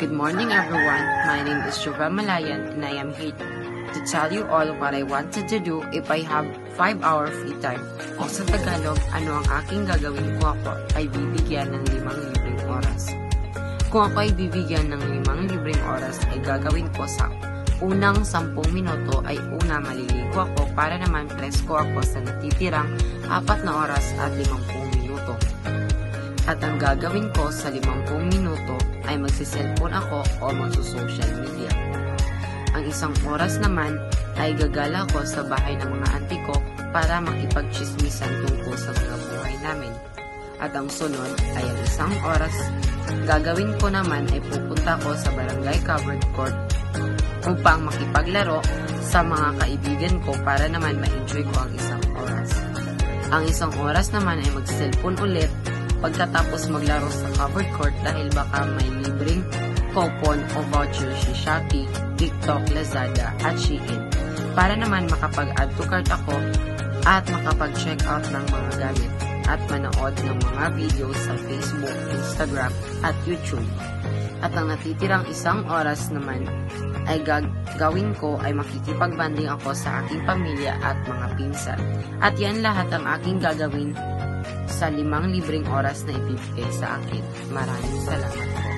Good morning everyone, my name is Jovel Malayan and I am here to tell you all what I wanted to do if I have 5-hour free time. O sa Tagalog, ano ang aking gagawin kung ako ay bibigyan ng 5 libreng oras. Kung ako ay bibigyan ng 5 libreng oras ay gagawin ko sa unang 10 minuto ay maliligo ako para naman presko ako sa natitirang 4 na oras at 50 minuto. At ang gagawin ko sa 50 minuto ay magsiselfone ako o magsusocial media. Ang 1 oras naman ay gagala ko sa bahay ng mga auntie ko para makipagchismisan tungkol sa mga buhay namin. At ang sunod ay ang 1 oras, gagawin ko naman ay pupunta ko sa barangay covered court upang makipaglaro sa mga kaibigan ko para naman ma-enjoy ko ang 1 oras. Ang 1 oras naman ay mag-cellphone ulit pagkatapos maglaro sa covered court dahil baka may libreng coupon o voucher si Shopee, TikTok, Lazada at Shein para naman makapag-add to cart ako at makapag-check out ng mga gamit at manood ng mga videos sa Facebook, Instagram at YouTube. At ang natitirang 1 oras naman ay gagawin ko ay makikipagbanding ako sa aking pamilya at mga pinsan. At yan lahat ang aking gagawin sa 5 libreng oras na ibibigay sa akin. Maraming salamat po.